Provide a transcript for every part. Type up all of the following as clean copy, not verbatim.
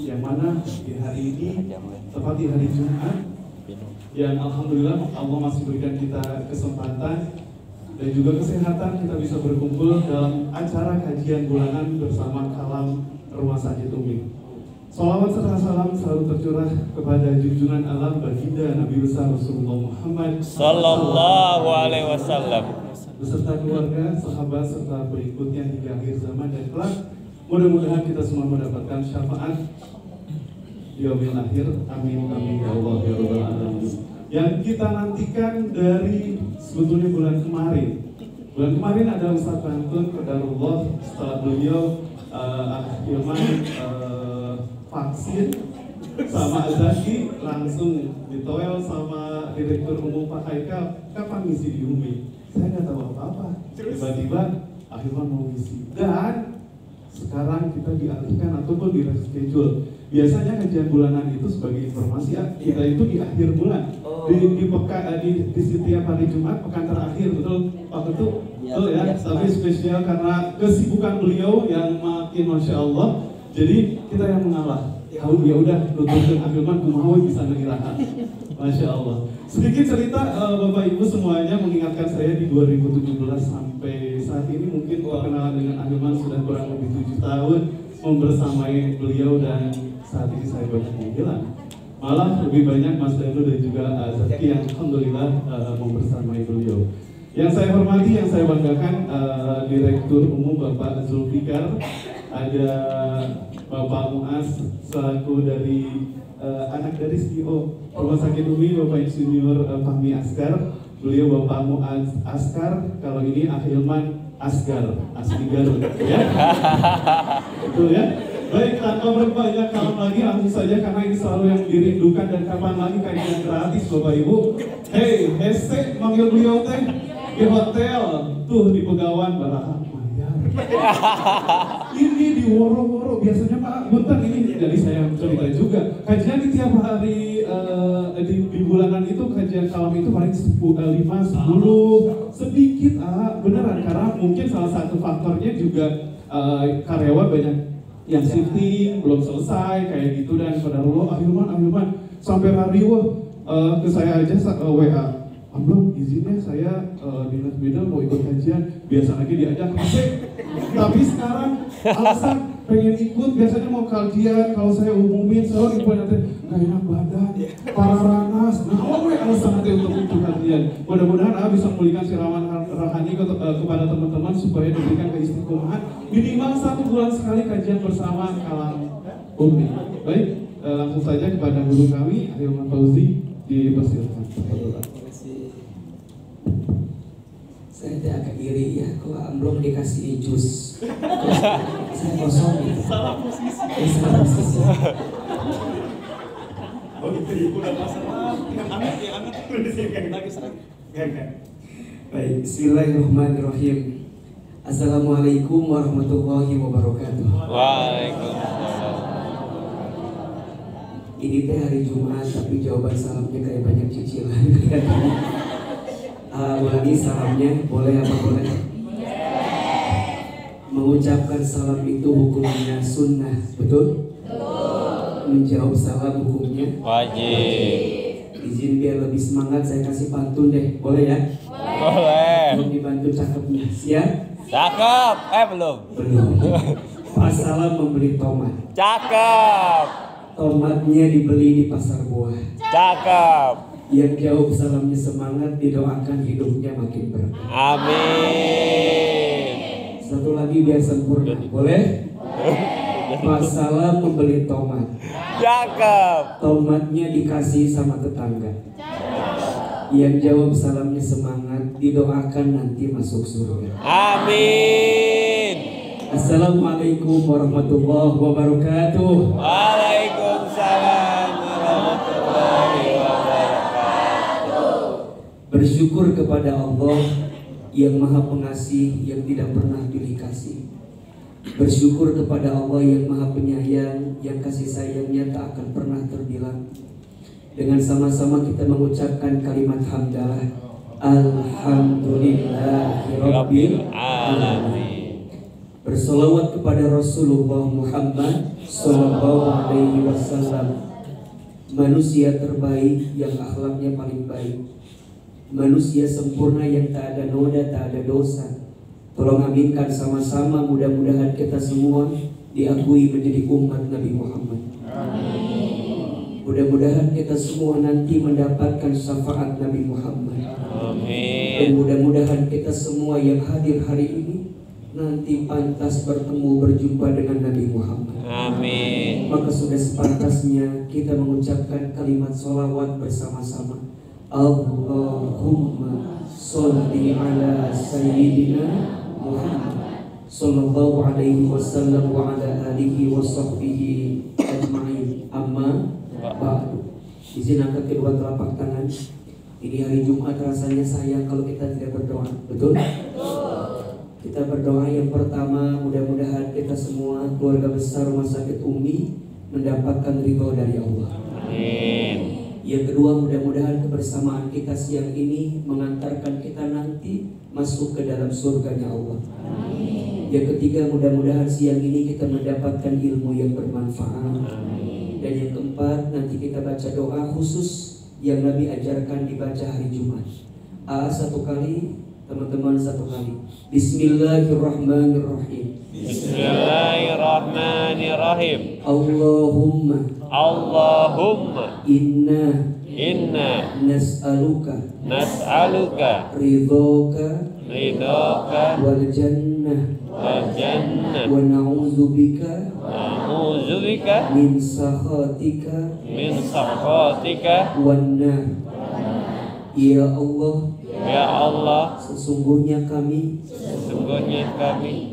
yang mana di hari ini tepat di hari Jumat yang alhamdulillah Allah masih berikan kita kesempatan dan juga kesehatan kita bisa berkumpul dalam acara kajian bulanan bersama Kalam Rumah Sakit Umi. Salawat serta salam selalu tercurah kepada junjungan alam baginda Nabi besar Rasulullah Muhammad Sallallahu Alaihi Wasallam beserta keluarga, sahabat serta berikutnya hingga akhir zaman dan kelak. Mudah-mudahan kita semua mendapatkan syafaat di yaumil akhir. Amin amin ya Allah ya rabbal alamin. Yang kita nantikan dari sebetulnya bulan kemarin. Bulan kemarin ada Ustaz Bantun Qadarullah setelah beliau akhirnya vaksin sama Zaki langsung ditoel sama Direktur Umum Pak Haikal, kapan ngisi di UMI? Saya nggak tahu apa-apa. Tiba-tiba akhirnya mau ngisi. Dan sekarang kita dialihkan ataupun di reschedule. Biasanya kajian bulanan itu sebagai informasi kita itu di akhir bulan. Di setiap hari Jumat pekan terakhir, betul Pak Ketua? Betul ya. Tapi spesial karena kesibukan beliau yang makin Masya Allah. Jadi kita yang mengalah. Ya udah nutupin akhirnya kumaha bisa ngirahan. Masya Allah. Sedikit cerita Bapak Ibu semuanya mengingatkan saya di 2017 sampai saat ini mungkin perkenalan dengan Ahilman sudah kurang lebih 7 tahun membersamai beliau dan saat ini saya banyak hilang. Malah lebih banyak Mas Danu dan juga Zaki yang alhamdulillah membersamai beliau. Yang saya hormati, yang saya banggakan Direktur Umum Bapak Zulfikar, ada Bapak Muaz selaku dari anak dari CEO Rumah Sakit Umi Bapak Insinyur Fahmi Asgar, beliau Bapak Muaz Asgar, kalau ini Ahilman Asgar, asli Garut ya. Betul ya? Baik, tanpa berbanyak kalam lagi langsung saja karena ini selalu yang dirindukan dan kapan lagi kajian gratis Bapak Ibu. Hey, Hese manggil beliau teh di hotel tuh di Pegawan Baraha Mayar. Ini di Woro-Woro biasanya Pak Bunten ini jadi saya cerita juga. Kajian di tiap hari di bulanan itu kajian kalam itu paling 5-10 sedikit beneran karena mungkin salah satu faktornya juga karyawan banyak yang shifting belum selesai kayak gitu dan pada Ahilman sampai radio ke saya aja WA. Belum izinnya saya dinas bidang mau ikut kajian, biasa lagi diajak asik. Tapi sekarang alasan pengen ikut biasanya mau kajian, kalau saya umumin selalu ibu nanti nggak enak badan, paranas. Nah, alasan nanti untuk ikut kajian. Mudah-mudahan bisa memulihkan siraman rohani kepada teman-teman supaya diberikan keistiqomahan minimal 1 bulan sekali kajian bersama Kalam Umi. Baik, langsung saja kepada guru kami Ahilman Fauzi dipersilakan. Saya agak iri ya, kok belum dikasih jus. Saya kosong ya. Salah posisi. Salah posisi. Oh itu udah masalah. Yang anget udah disini lagi serang. Baik, bismillahirrahmanirrahim. Assalamualaikum warahmatullahi wabarakatuh. Waalaikumsalam. Ini teh hari Jumat tapi jawaban salamnya kayak banyak cicilan. Ulangi salamnya, boleh apa boleh? Mengucapkan salam itu hukumnya sunnah, betul? Menjawab salam hukumnya Wajib. Izin biar lebih semangat saya kasih pantun deh, boleh ya? Boleh. Belum dibantu cakepnya, siap? Cakep. Belum. Belum. Pas salam membeli tomat, Cakep. tomatnya dibeli di pasar buah. Cakep. Yang jawab salamnya semangat, didoakan hidupnya makin berkah. Amin. Satu lagi biar sempurna, boleh? Pas salam membeli tomat, Cakep. tomatnya dikasih sama tetangga. Yang jawab salamnya semangat, didoakan nanti masuk surga. Amin. Assalamualaikum warahmatullahi wabarakatuh. Waalaikumsalam warahmatullahi wabarakatuh. Bersyukur kepada Allah yang maha pengasih, yang tidak pernah pilih kasih. Bersyukur kepada Allah yang maha penyayang, yang kasih sayangnya tak akan pernah terbilang. Dengan sama-sama kita mengucapkan kalimat hamdalah, Alhamdulillahirabbil alamin. bersolawat kepada Rasulullah Muhammad Sallallahu Alaihi Wasallam, manusia terbaik yang akhlaknya paling baik, manusia sempurna yang tak ada noda, tak ada dosa. Tolong aminkan sama-sama, mudah-mudahan kita semua diakui menjadi umat Nabi Muhammad. Mudah-mudahan kita semua nanti mendapatkan syafaat Nabi Muhammad. Dan mudah-mudahan kita semua yang hadir hari ini nanti pantas bertemu berjumpa dengan Nabi Muhammad. Amin. Maka sudah sepantasnya kita mengucapkan kalimat sholawat bersama-sama. Allahumma sholli ala sayyidina Muhammad sallallahu alaihi wasallam wa ala alihi wa sahbihi ajma'in. Amma ba'du. Izin angkat kedua telapak tangan. Ini hari Jumat, rasanya sayang kalau kita tidak berdoa. Betul? Kita berdoa yang pertama, mudah-mudahan kita semua keluarga besar Rumah Sakit Umi mendapatkan ridho dari Allah. Amin. Yang kedua, mudah-mudahan kebersamaan kita siang ini mengantarkan kita nanti masuk ke dalam surganya Allah. Amin. Yang ketiga, mudah-mudahan siang ini kita mendapatkan ilmu yang bermanfaat. Amin. Dan yang keempat, nanti kita baca doa khusus yang Nabi ajarkan dibaca hari Jumat. Satu kali, teman-teman satu kali. Bismillahirrahmanirrahim. Bismillahirrahmanirrahim. Allahumma inna nas'aluka ridhoka wal jannah wa na'udzubika min sakhatika wan nar. Ya Allah, sesungguhnya kami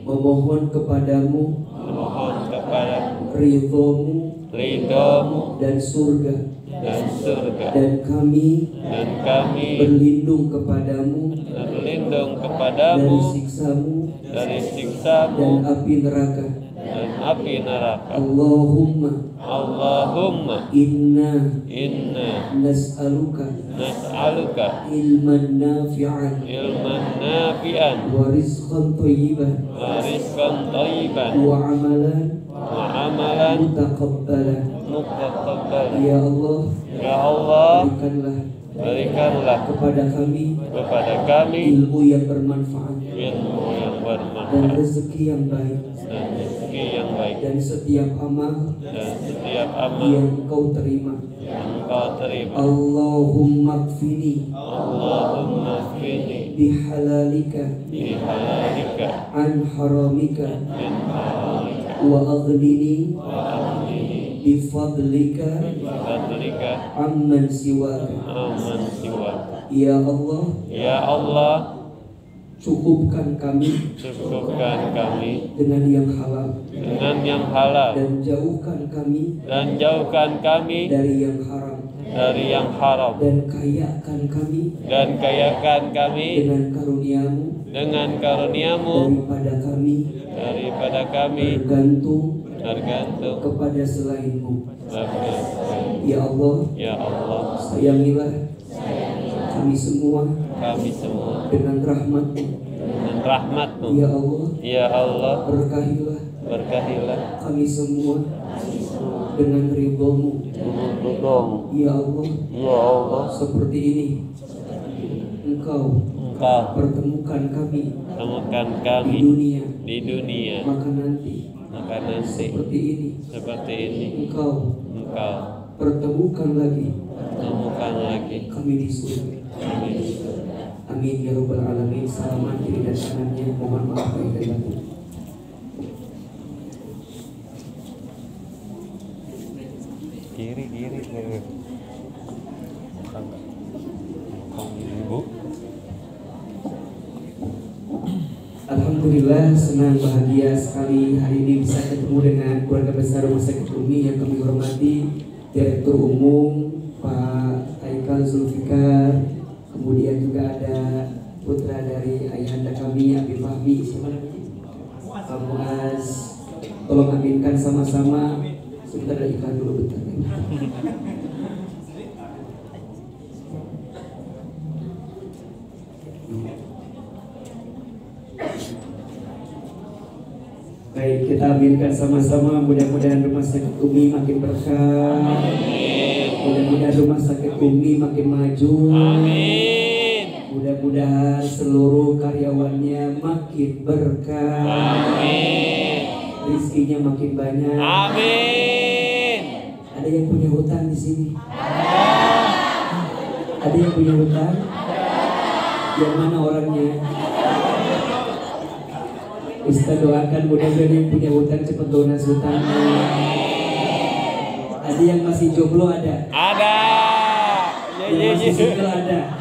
memohon kepadamu ridhomu dan surga, dan kami berlindung kepadamu dari siksamu dan api neraka. Allahumma inna nas'aluka ilman nafi'an wa rizqan thayyiban wa amalan mutaqabbalan. Ya Allah, berikanlah kepada kami ilmu yang bermanfaat dan rezeki yang baik, dan setiap amal yang Engkau terima. Allahumma kfini bihalalika an haramika wa aghnini bifadlika amman siwaka. Ya Allah, cukupkan kami dengan yang halal, dan jauhkan kami dari yang haram, dan kayakan kami dengan karuniamu daripada kami bergantung kepada selainmu. Ya Allah, sayangilah kami semua dengan rahmat-Mu. Ya Allah, berkahilah kami semua dengan ridho-Mu. Ya Allah, seperti ini Engkau pertemukan kami di dunia, maka nanti seperti ini Engkau pertemukan lagi kami di surga. Amin ya rabbal alamin. Salaman kiri dan kanannya, mohon maaf lahir dan batin. Kiri. Alhamdulillah, senang bahagia sekali hari ini bisa ketemu dengan keluarga besar Rumah Sakit Umi yang kami hormati, Direktur Umum Pak Aikal Zulfikar, kemudian juga ada putra dari ayahanda kami Abi Fahmi, siapa namanya? Pak Muaz. Tolong aminkan sama-sama. Sebentar, ada iklan dulu bentar. Baik, kita aminkan sama-sama. Mudah-mudahan rumah sakit Umi makin berkah. Mudah-mudahan rumah sakit Umi makin maju. Amin. Mudah-mudahan seluruh karyawannya makin berkah. Amin. Rizkinya makin banyak. Amin. Ada yang punya hutang di sini? Ada yang punya hutang? Yang mana orangnya? Ustaz doakan mudah-mudahan yang punya hutang cepat lunas hutangnya. Ada yang masih jomblo ada? Ada. Yang masih single ada?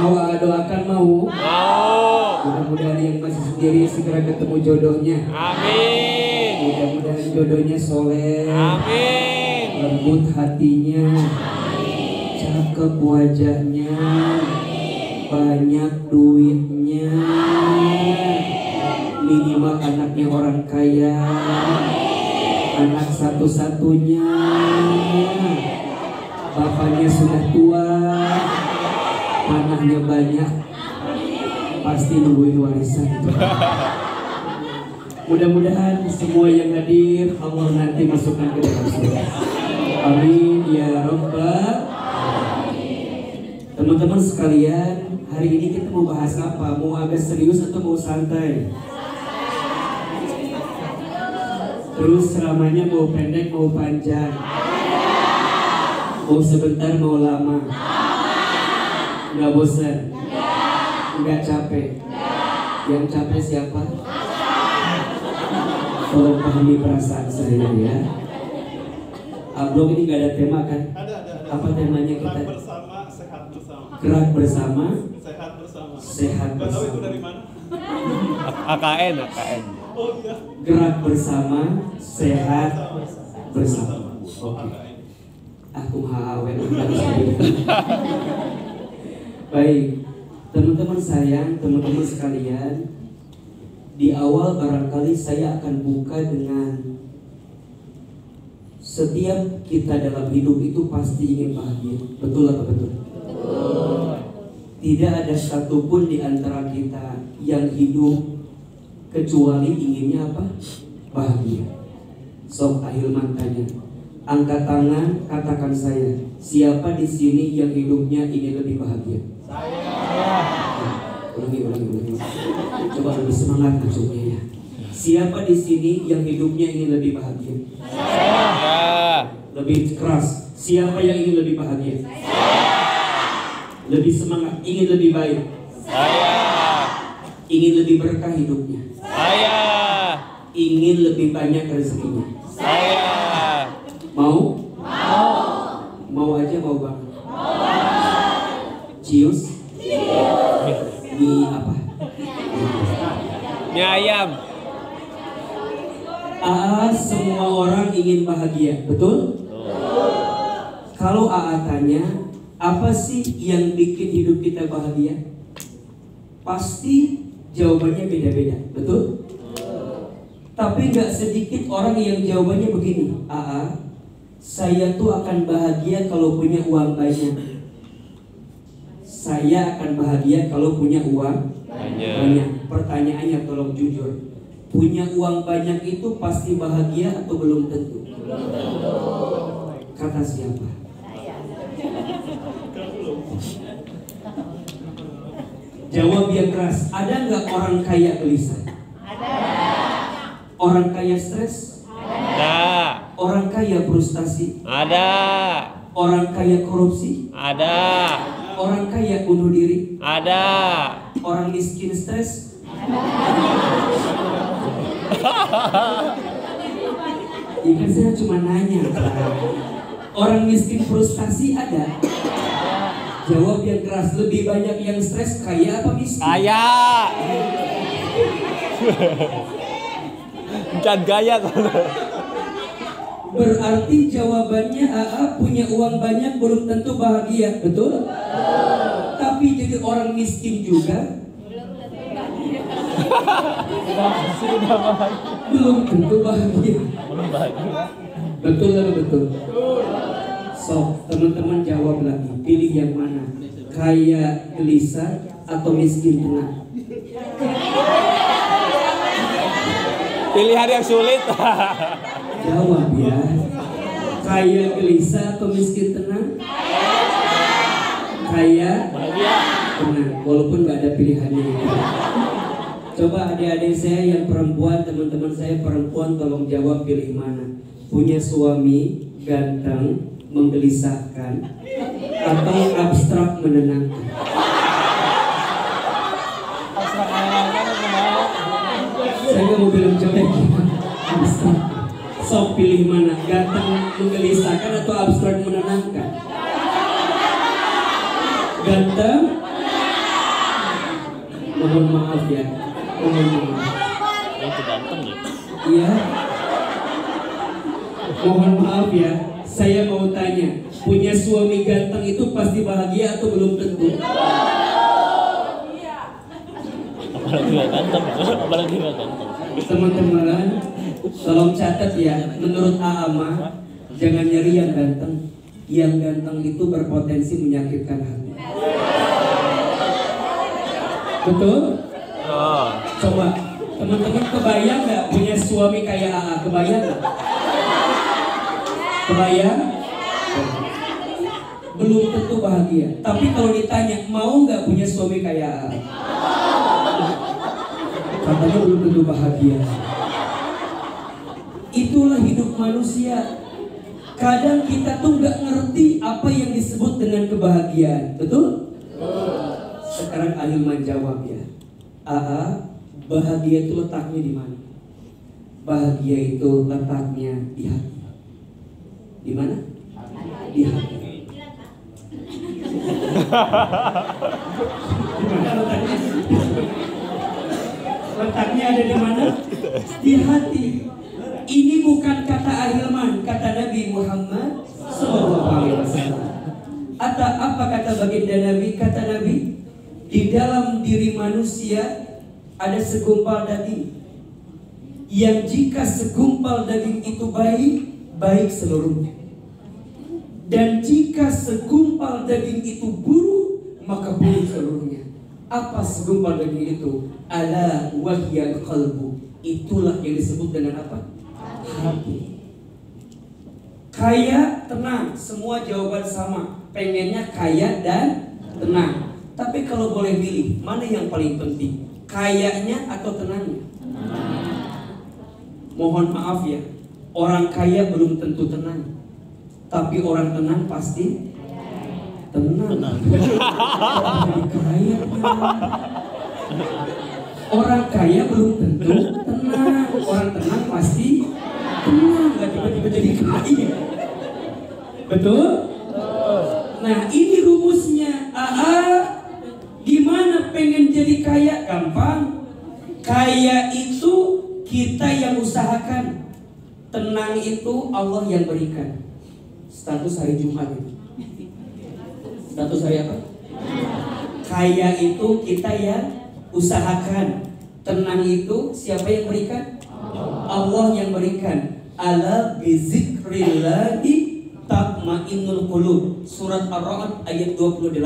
Mau doakan mau? Mau. Mudah-mudahan yang masih sendiri segera ketemu jodohnya. Amin. Mudah-mudahan jodohnya soleh, Amin. lembut hatinya, cakep wajahnya, banyak duitnya, minimal anaknya orang kaya, anak satu-satunya, bapaknya sudah tua, tanahnya banyak, pasti nungguin warisan. Mudah-mudahan semua yang hadir Allah nanti masukkan ke dalam surga. Amin ya Rabbal. Teman-teman sekalian, hari ini kita mau bahas apa? Mau agak serius atau mau santai? Terus ceramahnya mau pendek mau panjang? Mau sebentar mau lama? Nggak bosan? Nggak capek? Yang capek siapa? Tolong pahami perasaan saya ya. Ablog ini nggak ada tema kan? Ada. Apa temanya kita? Gerak bersama, sehat bersama. Gerak bersama, Sehat bersama. sehat Gak tahu itu bersama. dari mana? AKN. Oh iya. Gerak bersama, sehat bersama. Oke. Aku hawen. Baik, teman-teman sayang, teman-teman sekalian. Di awal barangkali saya akan buka dengan setiap kita dalam hidup itu pasti ingin bahagia. Betul atau betul? Tidak ada satupun di antara kita yang hidup kecuali inginnya apa? Bahagia. Sok Ahilman tanya, angkat tangan, katakan saya. Siapa di sini yang hidupnya ingin lebih bahagia? Ulangi. Coba lebih semangat maksudnya ya. Siapa di sini yang hidupnya ingin lebih bahagia? Lebih keras. Siapa yang ingin lebih bahagia? Lebih semangat, ingin lebih baik. Ingin lebih berkah hidupnya. Ingin lebih banyak rezekinya. Mau? Mau aja mau banget. Cius? Mie apa? Mie ayam. Semua orang ingin bahagia, betul? Kalau tanya, apa sih yang bikin hidup kita bahagia? Pasti jawabannya beda-beda, betul? Tapi nggak sedikit orang yang jawabannya begini, saya tuh akan bahagia kalau punya uang banyak. Saya akan bahagia kalau punya uang banyak. Pertanyaannya tolong jujur, punya uang banyak itu pasti bahagia atau belum tentu? Kata siapa? Jawab yang keras. Ada nggak orang kaya gelisah? Ada. Orang kaya stres? Ada. Orang kaya frustasi? Ada. Orang kaya korupsi? Ada. Orang kaya bunuh diri? Ada. Orang miskin stres? Ya kan saya cuma nanya. Orang miskin frustasi ada? Jawab yang keras. Lebih banyak yang stres kaya apa miskin? Kaya. Jangan gaya kalau. Berarti jawabannya punya uang banyak belum tentu bahagia, betul? Tapi jadi orang miskin juga belum tentu bahagia. Betul atau betul? So, teman-teman jawab lagi. Pilih yang mana? Kaya gelisah atau miskin tenang? Pilihan yang sulit. Jawab ya. Kaya gelisah atau miskin tenang? Kaya tenang, walaupun nggak ada pilihannya. Coba adik-adik saya yang perempuan, teman-teman saya perempuan, tolong jawab pilih mana? Punya suami ganteng, menggelisahkan, atau abstrak menenangkan? Saya nggak mau bilang jelek. Abstrak. Sok pilih mana? Ganteng menggelisahkan atau abstrak menenangkan? Ganteng. Mohon maaf ya. Mohon maaf. Itu ganteng ya. Iya. Mohon maaf ya. Saya mau tanya, punya suami ganteng itu pasti bahagia atau belum tentu? Apalagi nggak ganteng. Apalagi nggak ganteng. Teman-teman, tolong catat ya. Menurut Aama, jangan nyari yang ganteng. Yang ganteng itu berpotensi menyakitkan hati. Betul? Oh. Coba, teman-teman kebayang nggak punya suami kayak AA? Kebayang nggak? Kebayang? Belum tentu bahagia. Tapi kalau ditanya, mau nggak punya suami kayak AA? Katanya belum tentu bahagia. Itulah hidup manusia. Kadang kita tuh nggak ngerti apa yang disebut dengan kebahagiaan. Betul? Sekarang Ahilman jawab ya. AA, bahagia itu letaknya di mana? Bahagia itu letaknya di hati. Di mana? Di hati. Di mana letaknya? Letaknya ada di mana? Di hati. Ini bukan kata Ahilman, kata Nabi Muhammad SAW. Atau apa kata baginda Nabi? Kata Nabi, di dalam diri manusia ada segumpal daging, yang jika segumpal daging itu baik, baik seluruhnya. Dan jika segumpal daging itu buruk, maka buruk seluruhnya. Apa segumpal daging itu? Ala wahyal qalbu. Itulah yang disebut dengan apa? Hati. Kaya, tenang, semua jawaban sama. Pengennya kaya dan tenang. Tapi kalau boleh pilih, mana yang paling penting? Kayanya atau tenangnya? Mohon maaf ya, orang kaya belum tentu tenang. Tapi orang tenang pasti tenang. Kaya, orang kaya belum tentu tenang. Orang tenang pasti tenang. Gak tiba-tiba jadi kaya. Betul? Nah ini rumusnya. Gimana pengen jadi kaya? Gampang. Kaya itu kita yang usahakan. Tenang itu Allah yang berikan. Status hari Jumat itu. Status hari apa? Kaya itu kita yang usahakan. Tenang itu siapa yang berikan? Allah yang berikan. Ala bizikrillahi tatmainnul qulub. Surat Ar-Ra'd ayat 28.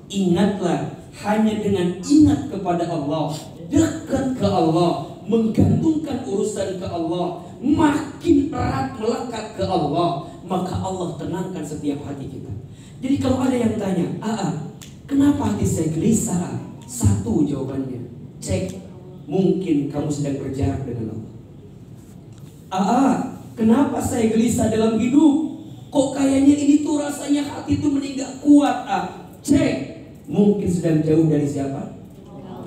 Ingatlah, hanya dengan ingat kepada Allah, dekat ke Allah, menggantungkan urusan ke Allah, makin erat melekat ke Allah, maka Allah tenangkan setiap hati kita. Jadi kalau ada yang tanya, kenapa hati saya gelisah? Satu jawabannya, cek, mungkin kamu sedang berjarak dengan Allah. Kenapa saya gelisah dalam hidup? Kok kayaknya ini tuh rasanya hati tuh meninggal kuat. Cek, mungkin sedang jauh dari siapa?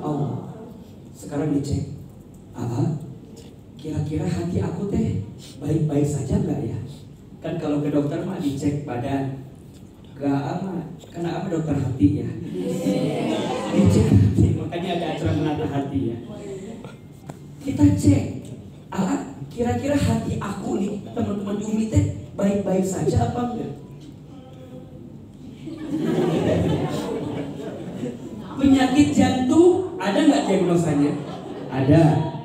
Allah. Sekarang dicek, kira-kira hati aku teh baik-baik saja nggak ya? Kan kalau ke dokter mah dicek badan, gak amat. Karena apa dokter hati ya? Dicek hati, makanya ada acara menata hati ya. Kita cek, kira-kira hati aku nih, teman-teman di Umi teh baik-baik saja apa enggak? Penyakit jantung ada nggak diagnosanya? Ada,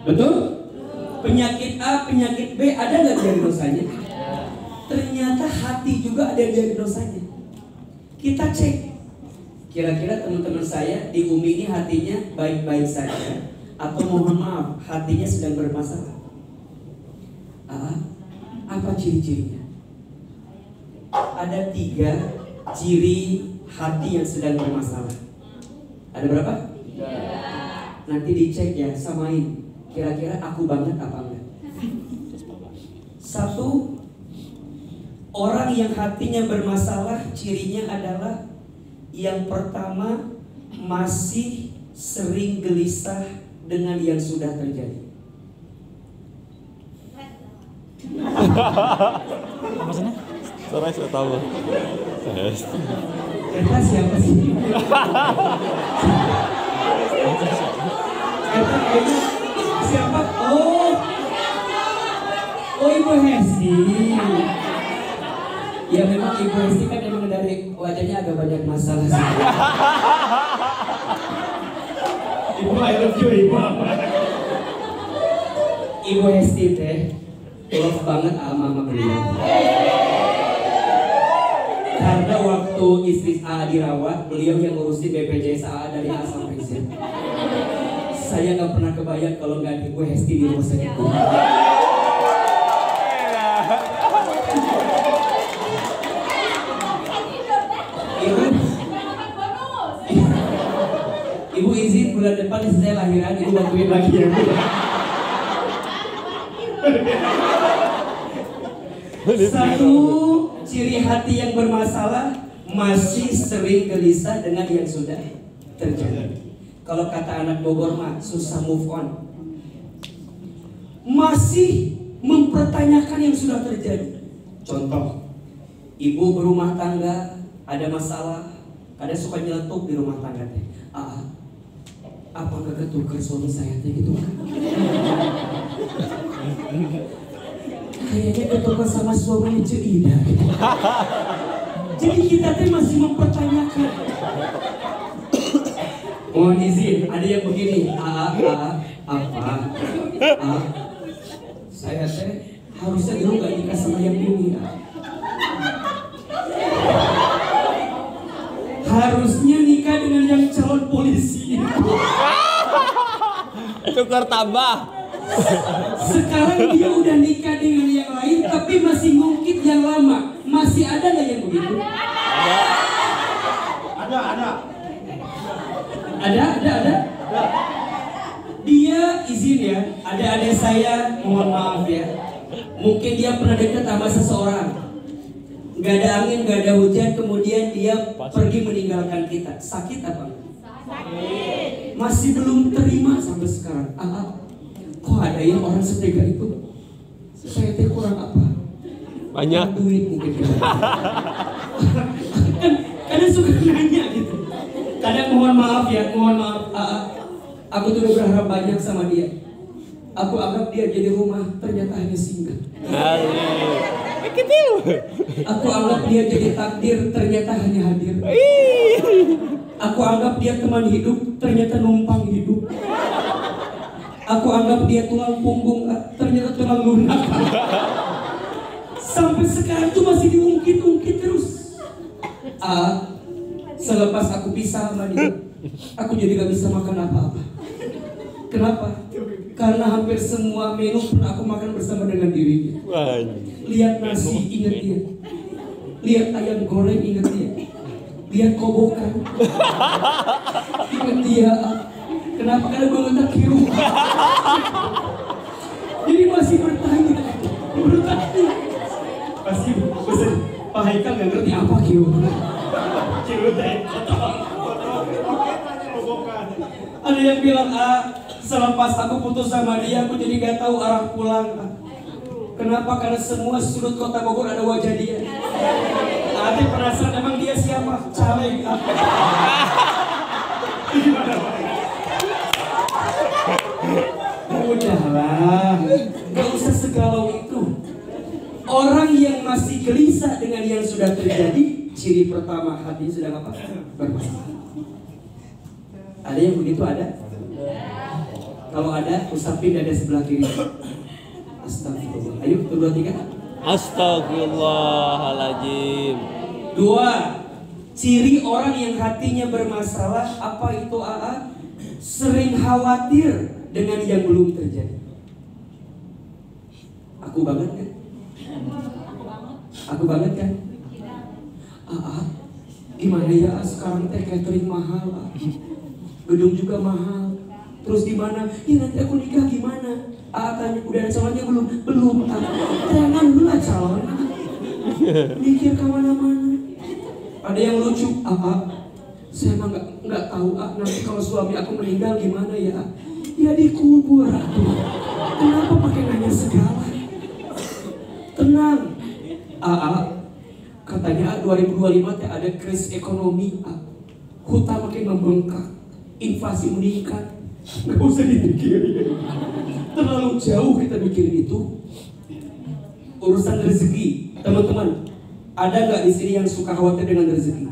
betul? Penyakit A, penyakit B ada nggak diagnosanya? Ternyata hati juga ada diagnosanya. Kita cek, kira-kira teman-teman saya di Umi ini hatinya baik-baik saja, atau mohon maaf hatinya sedang bermasalah? Apa ciri-cirinya? Ada 3 ciri hati yang sedang bermasalah. Ada berapa? 3. Nanti dicek ya, samain. Kira-kira aku banget apa enggak? 1, orang yang hatinya bermasalah, cirinya adalah yang pertama, masih sering gelisah dengan yang sudah terjadi. Maksudnya? Sorry, saya tahu. Eta siapa sih? Eta siapa? Oh Ibu Hesti. Ya memang Ibu Hesti kan memang dari wajahnya agak banyak masalah sih. Ibu I love you, Ibu apa? Ibu Hesti teh love banget sama beliau. Karena waktu istri AA dirawat, beliau yang ngurusin BPJS AA dari A sampai Z. Saya nggak pernah kebayang kalau nggak ada Ibu Hesti di rumah sakit. Ibu izin bulan depan saya lahiran, Ibu bantuin lagi ya. Satu, ciri hati yang bermasalah, masih sering gelisah dengan yang sudah terjadi. Kalau kata anak Bogor mah susah move on. Masih mempertanyakan yang sudah terjadi. Contoh, ibu berumah tangga ada masalah, kadang suka nyeletuk di rumah tangga teh. Apa gak ketukar suami saya teh gitu kan? Kayaknya ketukar sama suaminya Cik Ida gitu. Jadi kita teh masih mempertanyakan. Mohon izin, ada yang begini. Apa? Saya teh harusnya dulu gak nikah sama yang ini. Harusnya nikah dengan yang calon polisi. Tukar tambah. Sekarang dia udah nikah dengan yang lain, tapi masih ngungkit yang lama. Masih ada nggak yang begitu? Ada. Dia izin ya, ada adik saya, mohon maaf ya. Mungkin dia pernah dekat sama seseorang. Gak ada angin, gak ada hujan, kemudian dia pergi meninggalkan kita. Sakit apa? Sakit. Masih belum terima sampai sekarang. Kok ada yang orang setega itu? Saya teh kurang apa? Banyak duit mungkin. Kadang suka nanya gitu. Kadang mohon maaf. Aku tuh udah berharap banyak sama dia. Aku anggap dia jadi rumah, ternyata hanya singgah. Aku anggap dia jadi takdir, ternyata hanya hadir. Aku anggap dia teman hidup, ternyata numpang hidup. Aku anggap dia tulang punggung, ternyata tulang lunak. Sampai sekarang tuh masih diungkit-ungkit terus. Selepas aku pisah sama dia, aku jadi gak bisa makan apa-apa. Kenapa? Karena hampir semua menu pernah aku makan bersama dengan dirinya. Lihat nasi, ingat dia. Lihat ayam goreng, ingat dia. Lihat kobokan, ingat dia. Kenapa? Karena gue ngetak kiru. Jadi masih bertanya. Pasti Pak Haikal gak ngerti apa kiru. Kiru teh. Ada yang bilang, selepas aku putus sama dia, aku jadi gak tahu arah pulang. Kenapa? Karena semua sudut kota Bogor ada wajah dia. Ate penasaran emang dia siapa? Caleg. Udahlah, gak usah segalau itu. Orang yang masih gelisah dengan yang sudah terjadi, ciri pertama hati sedang apa? Bermasalah. Ada yang begitu ada? Kalau ada, usapin dada sebelah kiri. Astagfirullah. Ayo, 1, 2, 3. Astagfirullahaladzim. 2. Ciri orang yang hatinya bermasalah, apa itu Sering khawatir dengan yang belum terjadi. Aku Aku banget kan? Aku banget kan? Gimana ya sekarang teh catering mahal, gedung juga mahal. Terus gimana? Ya nanti aku nikah gimana? Tanya udah ada calonnya belum? Belum. Jangan dulu lah calon. Mikir kemana-mana. Ada yang lucu. Saya emang nggak tahu. Nanti kalau suami aku meninggal gimana ya? Ya dikubur. Kenapa pakai nanya segala? Tenang. Katanya 2025 teh ada krisis ekonomi. Hutang makin membengkak, inflasi meningkat. Nggak usah dipikirin. Terlalu jauh kita mikirin itu. Urusan rezeki, teman-teman, ada nggak di sini yang suka khawatir dengan rezeki?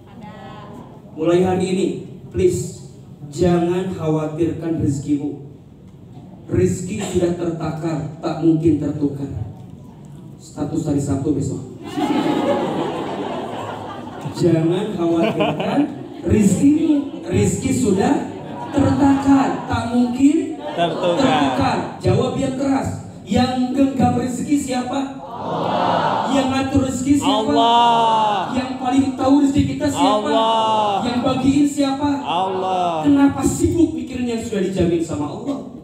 Ada. Mulai hari ini, please jangan khawatirkan rezekimu. Rezeki sudah tertakar, tak mungkin tertukar. Status hari Sabtu besok. Jangan khawatirkan rezekimu. Rezeki sudah tertakar, tak mungkin tertukar. Jawab yang keras. Yang genggam rezeki siapa? Allah. Yang ngatur rezeki siapa? Allah. Yang paling tahu rezeki kita siapa? Allah. Yang bagiin siapa? Allah. Kenapa sibuk mikirin yang sudah dijamin sama Allah?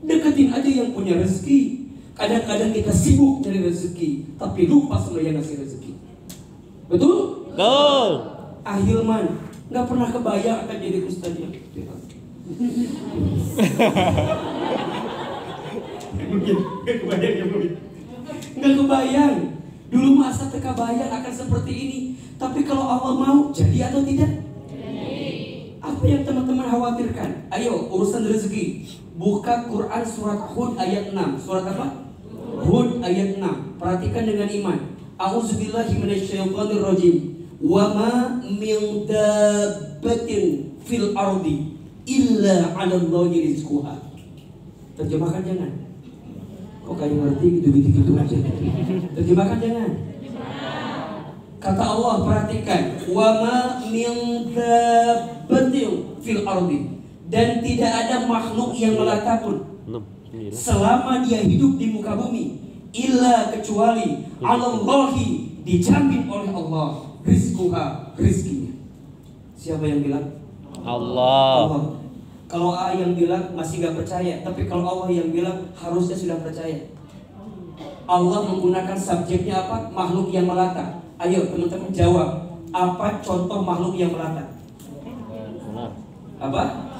Deketin aja yang punya rezeki. Kadang-kadang kita sibuk nyari rezeki, tapi lupa sama yang ngasih rezeki. Betul? Betul. Ahilman nggak pernah kebayang akan jadi ustaz yang mungkin nggak kebayang. Dulu masa terkebayang akan seperti ini. Tapi kalau Allah mau, jadi atau tidak? Apa yang teman-teman khawatirkan? Ayo, urusan rezeki. Buka Quran surat Hud ayat 6. Surat apa? Hud ayat 6. Perhatikan dengan iman. A'udzubillahi minasyaitonirrajim. Wa ma min dabbatin fil ardi illa 'alallahi rizquha. Terjemahkan jangan. Kok kayak ngerti gitu aja. Terjemahkan jangan. Kata Allah, perhatikan. Wa ma min dabbatin fil ardi. Dan tidak ada makhluk yang melata pun selama dia hidup di muka bumi illa kecuali 'alallahi dijamin oleh Allah rizquha, rizkinya. Siapa yang bilang? Allah. Kalau A yang bilang masih gak percaya, tapi kalau Allah yang bilang harusnya sudah percaya. Allah menggunakan subjeknya apa? Makhluk yang melata. Ayo teman-teman jawab. Apa contoh makhluk yang melata? Apa?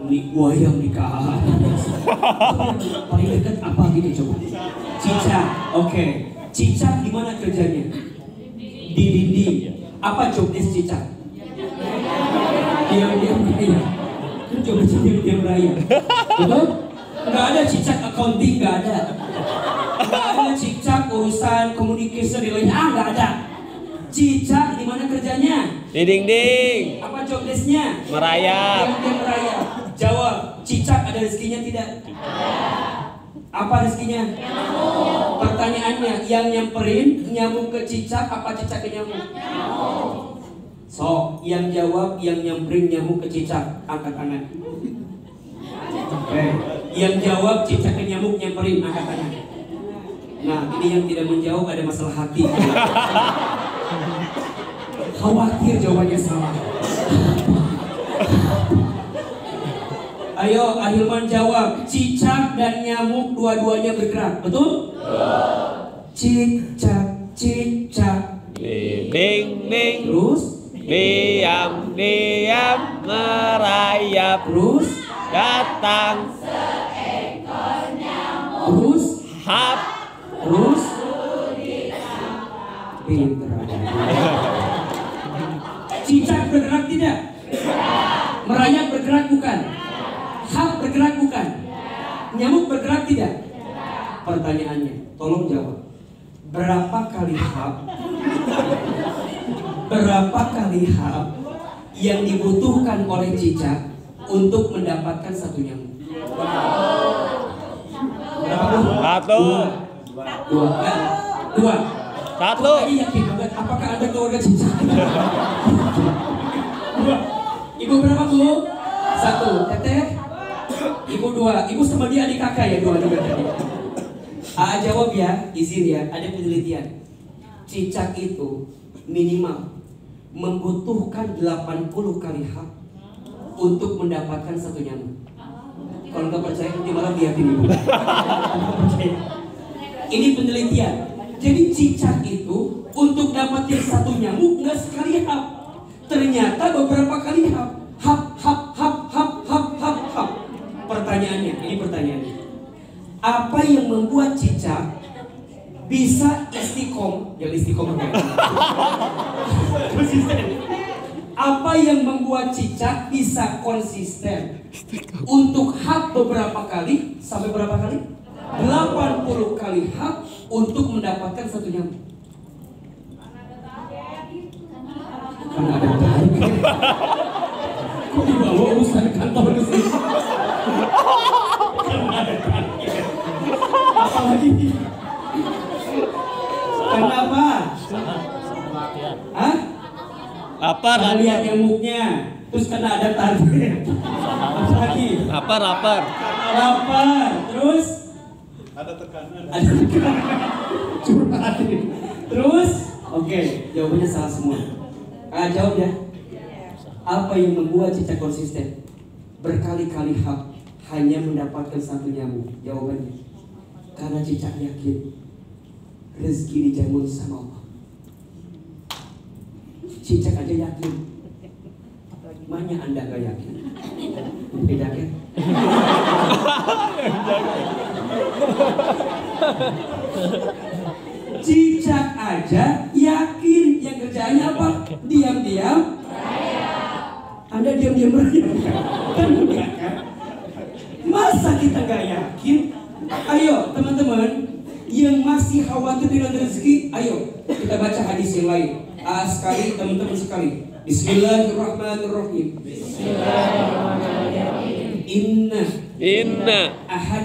Wayang nikah. Paling dekat apa gitu coba? Cicak. Oke. Cicak di mana kerjanya? Di dinding. Apa job desk cicak? Diam-diam raya. Kan coba diam-diam raya. Betul? Nggak ada cicak accounting, nggak ada. Nggak ada cicak urusan communication relation, nggak ada. Cicak di mana kerjanya? Di dinding. Apa job desk-nya? Merayap. Diam-diam merayap. Jawab, cicak ada rezekinya tidak? Apa rezekinya? Nyamuk. Pertanyaannya, yang nyamperin nyamuk ke cicak apa cicak ke nyamuk? Nyamuk. So, yang jawab yang nyamperin nyamuk ke cicak, angkat tangan. Yang jawab cicak ke nyamuk nyamperin, angkat tangan. Nah, ini yang tidak menjawab ada masalah hati. Khawatir jawabannya salah. Ayo, Ahilman jawab. Cicak dan nyamuk dua-duanya bergerak, betul? Cicak, cicak. Ding-ding. Terus? Diam-diam merayap. Terus? Datang seekor nyamuk. Terus? hap. Terus? Pinter. Cicak bergerak tidak? Merayap bergerak bukan? Hap bergerak bukan? Nyamuk bergerak tidak? Pertanyaannya, tolong jawab. Berapa kali hap? Berapa kali hap yang dibutuhkan oleh cicak untuk mendapatkan satu nyamuk? Berapa? Satu. Dua. Satu. Ini yakin banget. Apakah Anda keluarga cicak? Dua. Ibu berapa, Bu? Satu. Teteh? Ibu dua. Ibu sama dia adik kakak ya, dua juga tadi. Jawab ya, izin ya. Ada penelitian. Cicak itu minimal membutuhkan 80 kali hap untuk mendapatkan satu nyamuk. Kalau nggak percaya, nanti malah lihatin ibu. Ini penelitian. Jadi cicak itu untuk dapatin satu nyamuk nggak sekali hap. Ternyata beberapa kali hap. Hap. Pertanyaannya, ini pertanyaannya. Apa yang membuat cicak bisa istiqomah? Yang istiqomah kan? Konsisten. Apa yang membuat cicak bisa konsisten untuk hap beberapa kali sampai berapa kali? 80 kali hap untuk mendapatkan satu nyamuk. Karena ada target. Kok dibawa urusan kantor ke sini? Karena ada target. Apalagi? Kenapa? Hah? Lapar. Karena lihat nyamuknya. Terus karena ada target. Apalagi? Lapar. Terus? Ada tekanan. Curhatin. Terus? Oke, jawabannya salah semua. Jawab ya. Apa yang membuat cicak konsisten berkali-kali hap hanya mendapatkan satu nyamuk? Jawabannya, karena cicak yakin rezeki dijamin sama Allah. Cicak aja yakin. Mana Anda gak yakin? Beda kan? Cicak aja yakin. Yang kerjaannya apa? Diam-diam. Anda diam-diam berdiam kan enggak kan? Masa kita gak yakin? Ayo teman-teman yang masih khawatir dengan rezeki, ayo kita baca hadis yang lain. Sekali teman-teman sekali. Bismillahirrahmanirrahim. Inna Inna ahad